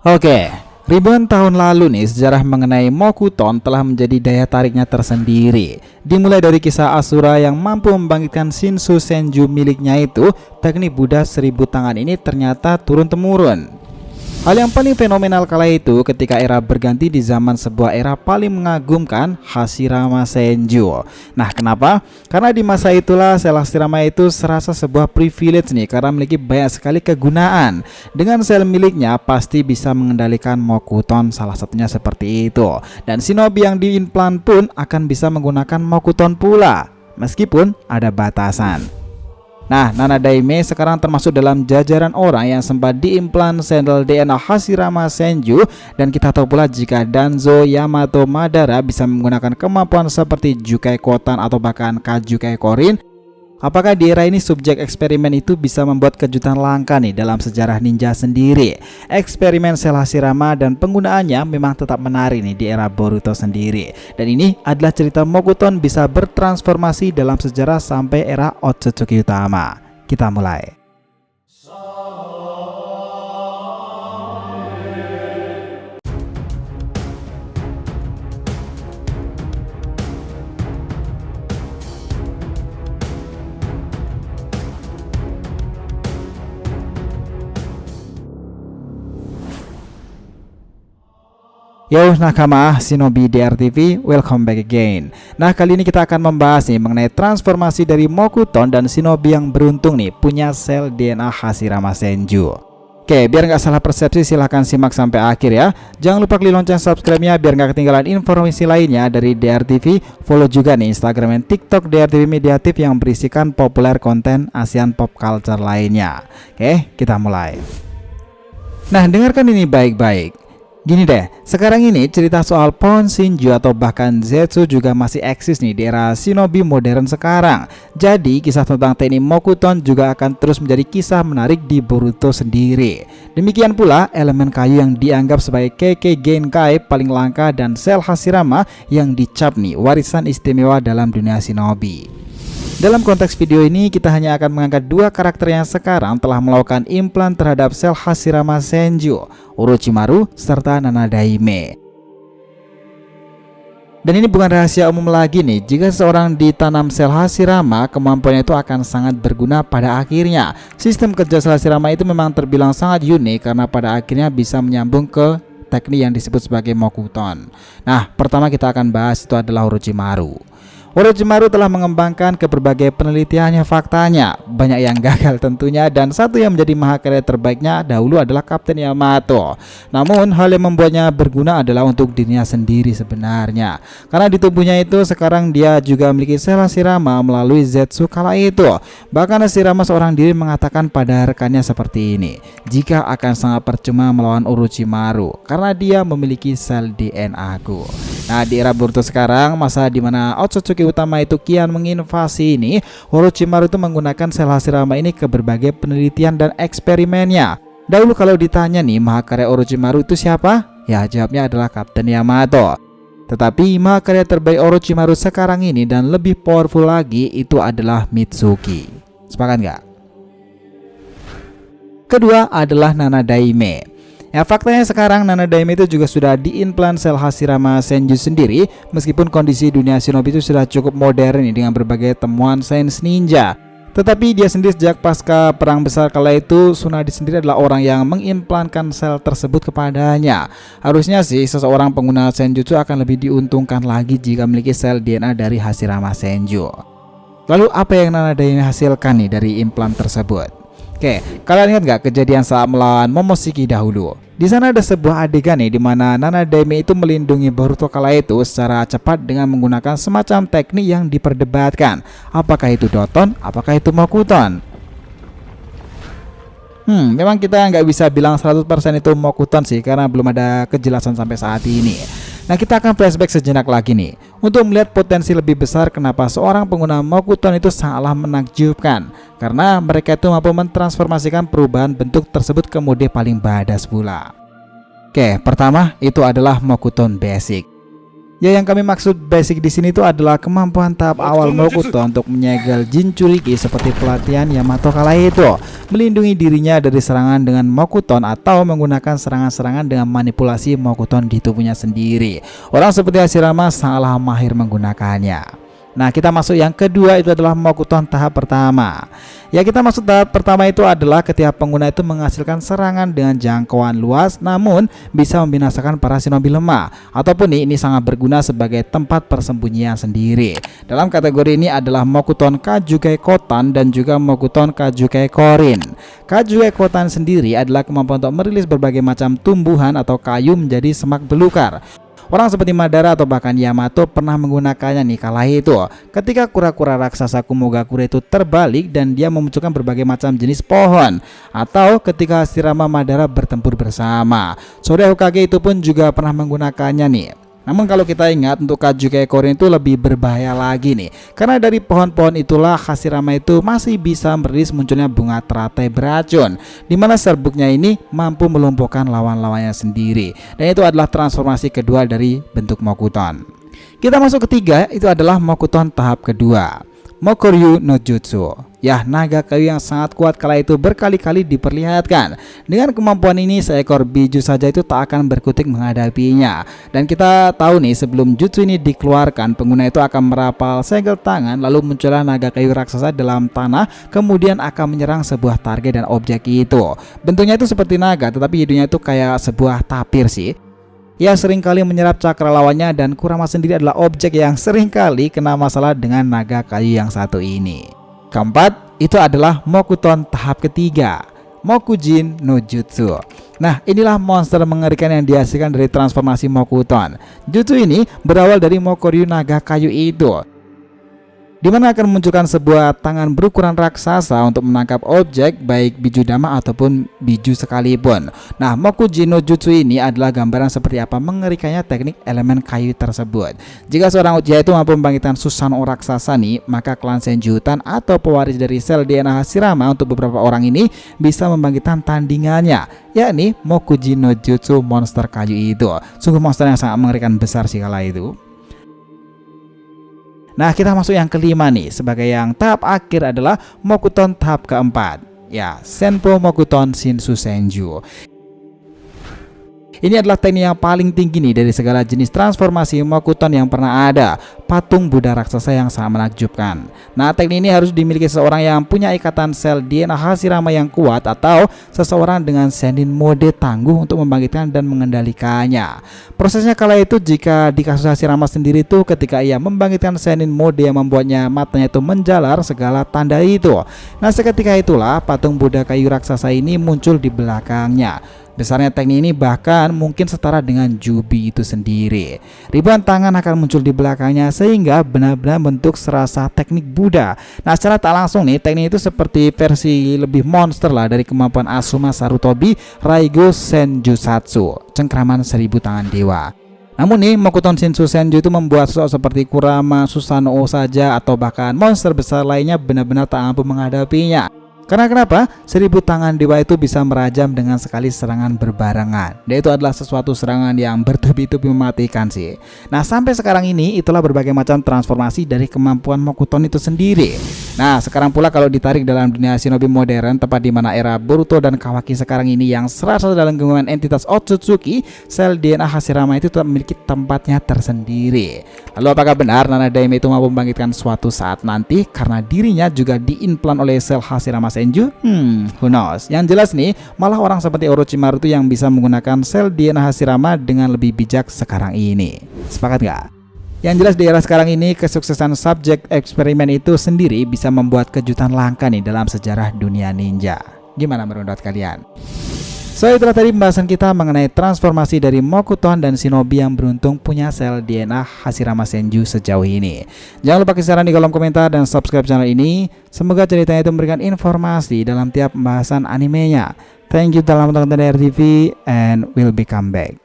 Oke, ribuan tahun lalu nih sejarah mengenai Mokuton telah menjadi daya tariknya tersendiri. Dimulai dari kisah Asura yang mampu membangkitkan Shinsu Senju miliknya itu, teknik Buddha 1000 tangan ini ternyata turun-temurun. Hal yang paling fenomenal kala itu ketika era berganti di zaman sebuah era paling mengagumkan, Hashirama Senju. Nah, kenapa? Karena di masa itulah sel Hashirama itu serasa sebuah privilege nih karena memiliki banyak sekali kegunaan. Dengan sel miliknya pasti bisa mengendalikan Mokuton, salah satunya seperti itu. Dan shinobi yang diimplan pun akan bisa menggunakan Mokuton pula, meskipun ada batasan. Nah, Nana Daime sekarang termasuk dalam jajaran orang yang sempat diimplan sel DNA Hashirama Senju. Dan kita tahu pula jika Danzo Yamato Madara bisa menggunakan kemampuan seperti Jukai Kotan atau bahkan Kajukai Korin, apakah di era ini subjek eksperimen itu bisa membuat kejutan langka nih dalam sejarah ninja sendiri? Eksperimen sel Hashirama dan penggunaannya memang tetap menarik nih di era Boruto sendiri. Dan ini adalah cerita Mokuton bisa bertransformasi dalam sejarah sampai era Otsutsuki Utama. Kita mulai. Yo nakama Shinobi DRTV, welcome back again. Nah, kali ini kita akan membahas nih mengenai transformasi dari Mokuton dan Shinobi yang beruntung nih punya sel DNA Hashirama Senju. Oke, biar nggak salah persepsi silahkan simak sampai akhir ya. Jangan lupa klik lonceng subscribe-nya biar nggak ketinggalan informasi lainnya dari DRTV. Follow juga nih Instagram dan TikTok DRTV Mediatif yang berisikan populer konten Asian pop culture lainnya. Oke, kita mulai. Nah, dengarkan ini baik-baik. Gini deh, sekarang ini cerita soal pohon Shinju atau bahkan Zetsu juga masih eksis nih di era shinobi modern sekarang. Jadi kisah tentang teknik Mokuton juga akan terus menjadi kisah menarik di Boruto sendiri. Demikian pula elemen kayu yang dianggap sebagai Kekkei Genkai paling langka dan sel Hashirama yang dicap nih warisan istimewa dalam dunia shinobi. Dalam konteks video ini kita hanya akan mengangkat dua karakter yang sekarang telah melakukan implan terhadap sel Hashirama Senju, Orochimaru serta Nana Daime. Dan ini bukan rahasia umum lagi nih, jika seorang ditanam sel Hashirama, kemampuannya itu akan sangat berguna pada akhirnya. Sistem kerja sel Hashirama itu memang terbilang sangat unik karena pada akhirnya bisa menyambung ke teknik yang disebut sebagai Mokuton. Nah, pertama kita akan bahas itu adalah Orochimaru. Orochimaru telah mengembangkan ke berbagai penelitiannya, faktanya banyak yang gagal tentunya, dan satu yang menjadi mahakarya terbaiknya dahulu adalah Kapten Yamato. Namun hal yang membuatnya berguna adalah untuk dirinya sendiri sebenarnya, karena di tubuhnya itu sekarang dia juga memiliki sel Hashirama melalui Zetsu kala itu. Bahkan Hashirama seorang diri mengatakan pada rekannya seperti ini, jika akan sangat percuma melawan Orochimaru karena dia memiliki sel DNA-ku. Nah, di era Boruto sekarang, masa dimana Otsutsuki Utama itu kian menginvasi ini, Orochimaru itu menggunakan sel Hashirama ini ke berbagai penelitian dan eksperimennya. Dahulu kalau ditanya nih mahakarya Orochimaru itu siapa? Ya, jawabnya adalah Kapten Yamato. Tetapi mahakarya terbaik Orochimaru sekarang ini dan lebih powerful lagi itu adalah Mitsuki. Sepakat nggak? Kedua adalah Nana Daime. Ya, faktanya sekarang Nana Daime itu juga sudah diimplan sel Hashirama Senju sendiri, meskipun kondisi dunia shinobi itu sudah cukup modern nih dengan berbagai temuan sains ninja. Tetapi dia sendiri sejak pasca perang besar kala itu, Tsunade sendiri adalah orang yang mengimplankan sel tersebut kepadanya. Harusnya sih seseorang pengguna Senjutsu akan lebih diuntungkan lagi jika memiliki sel DNA dari Hashirama Senju. Lalu apa yang Nana Daime hasilkan nih dari implan tersebut? Oke, kalian ingat gak kejadian saat melawan Momoshiki dahulu? Di sana ada sebuah adegan nih di mana Nana Daime itu melindungi Boruto kala itu secara cepat dengan menggunakan semacam teknik yang diperdebatkan. Apakah itu Doton? Apakah itu Mokuton? Memang kita nggak bisa bilang 100% itu Mokuton sih, karena belum ada kejelasan sampai saat ini. Nah, kita akan flashback sejenak lagi nih untuk melihat potensi lebih besar kenapa seorang pengguna Mokuton itu sangatlah menakjubkan, karena mereka itu mampu mentransformasikan perubahan bentuk tersebut ke mode paling badass pula. Oke, pertama itu adalah Mokuton Basic. Ya, yang kami maksud basic di sini itu adalah kemampuan tahap awal Mokuto untuk menyegel Jinchuriki seperti pelatihan Yamato kala itu, melindungi dirinya dari serangan dengan Mokuton atau menggunakan serangan-serangan dengan manipulasi Mokuton di tubuhnya sendiri. Orang seperti Hashirama sangatlah mahir menggunakannya. Nah, kita masuk yang kedua, itu adalah Mokuton tahap pertama. Ya, kita masuk tahap pertama itu adalah ketika pengguna itu menghasilkan serangan dengan jangkauan luas namun bisa membinasakan para shinobi lemah, ataupun ini sangat berguna sebagai tempat persembunyian sendiri. Dalam kategori ini adalah Mokuton Kajukai Kotan dan juga Mokuton Kajukai Korin. Kajukai Kotan sendiri adalah kemampuan untuk merilis berbagai macam tumbuhan atau kayu menjadi semak belukar. Orang seperti Madara atau bahkan Yamato pernah menggunakannya nih kala itu ketika kura-kura raksasa Kumogakure itu terbalik dan dia memunculkan berbagai macam jenis pohon, atau ketika Hashirama Madara bertempur bersama. Sore Hokage itu pun juga pernah menggunakannya nih. Namun kalau kita ingat, untuk Kajukai Korin itu lebih berbahaya lagi nih, karena dari pohon-pohon itulah Hashirama itu masih bisa merilis munculnya bunga teratai beracun, dimana serbuknya ini mampu melumpuhkan lawan-lawannya sendiri. Dan itu adalah transformasi kedua dari bentuk Mokuton. Kita masuk ketiga, itu adalah Mokuton tahap kedua, Mokoryu no Jutsu. Ya, naga kayu yang sangat kuat kala itu berkali-kali diperlihatkan. Dengan kemampuan ini, seekor biju saja itu tak akan berkutik menghadapinya. Dan kita tahu nih, sebelum jutsu ini dikeluarkan, pengguna itu akan merapal segel tangan, lalu muncullah naga kayu raksasa dalam tanah, kemudian akan menyerang sebuah target dan objek itu. Bentuknya itu seperti naga, tetapi hidungnya itu kayak sebuah tapir sih. Ia seringkali menyerap cakra lawannya, dan Kurama sendiri adalah objek yang seringkali kena masalah dengan naga kayu yang satu ini. Keempat, itu adalah Mokuton tahap ketiga, Mokujin no Jutsu. Nah, inilah monster mengerikan yang dihasilkan dari transformasi Mokuton. Jutsu ini berawal dari Mokoryu naga kayu itu, dimana akan memunculkan sebuah tangan berukuran raksasa untuk menangkap objek, baik biju dama ataupun biju sekalipun. Nah, Mokujin no Jutsu ini adalah gambaran seperti apa mengerikannya teknik elemen kayu tersebut. Jika seorang Uchiha itu mampu membangkitkan Susanoo raksasa nih, maka klan Senjuutan atau pewaris dari sel DNA Hashirama untuk beberapa orang ini bisa membangkitkan tandingannya, yakni Mokujin no Jutsu monster kayu itu. Sungguh monster yang sangat mengerikan besar sih kala itu. Nah, kita masuk yang kelima nih, sebagai yang tahap akhir adalah Mokuton tahap keempat, ya, Senpo Mokuton Shinsu Senju. Ini adalah teknik yang paling tinggi nih dari segala jenis transformasi Mokuton yang pernah ada, patung Buddha raksasa yang sangat menakjubkan. Nah, teknik ini harus dimiliki seseorang yang punya ikatan sel DNA Hashirama yang kuat, atau seseorang dengan Sennin mode tangguh untuk membangkitkan dan mengendalikannya. Prosesnya kala itu, jika di kasus Hashirama sendiri tuh, ketika ia membangkitkan Sennin mode yang membuatnya matanya itu menjalar, segala tanda itu. Nah, seketika itulah patung Buddha kayu raksasa ini muncul di belakangnya. Besarnya teknik ini bahkan mungkin setara dengan Jubi itu sendiri. Ribuan tangan akan muncul di belakangnya sehingga benar-benar bentuk serasa teknik Buddha. Nah, secara tak langsung nih, teknik itu seperti versi lebih monster lah dari kemampuan Asuma Sarutobi Raigo Senjutsu, cengkraman 1000 tangan dewa. Namun nih, Mokuton Shinsu Senju itu membuat sosok seperti Kurama, Susanoo saja atau bahkan monster besar lainnya benar-benar tak mampu menghadapinya. Karena kenapa? 1000 tangan dewa itu bisa merajam dengan sekali serangan berbarengan. Dan itu adalah sesuatu serangan yang bertubi-tubi mematikan sih. Nah, sampai sekarang ini itulah berbagai macam transformasi dari kemampuan Mokuton itu sendiri. Nah, sekarang pula kalau ditarik dalam dunia shinobi modern, tepat di mana era Boruto dan Kawaki sekarang ini yang serasa dalam genggaman entitas Otsutsuki, sel DNA Hashirama itu tetap memiliki tempatnya tersendiri. Lalu apakah benar Nana Daime itu mampu membangkitkan suatu saat nanti karena dirinya juga diimplan oleh sel Hashirama Senju? Who knows. Yang jelas nih, malah orang seperti Orochimaru itu yang bisa menggunakan sel DNA Hashirama dengan lebih bijak sekarang ini. Sepakat nggak? Yang jelas di era sekarang ini, kesuksesan subjek eksperimen itu sendiri bisa membuat kejutan langka nih dalam sejarah dunia ninja. Gimana menurut kalian? So, itulah tadi pembahasan kita mengenai transformasi dari Mokuton dan shinobi yang beruntung punya sel DNA Hashirama Senju sejauh ini. Jangan lupa kasih saran di kolom komentar dan subscribe channel ini. Semoga ceritanya itu memberikan informasi dalam tiap pembahasan animenya. Thank you telah menonton dari RTV and we'll be come back.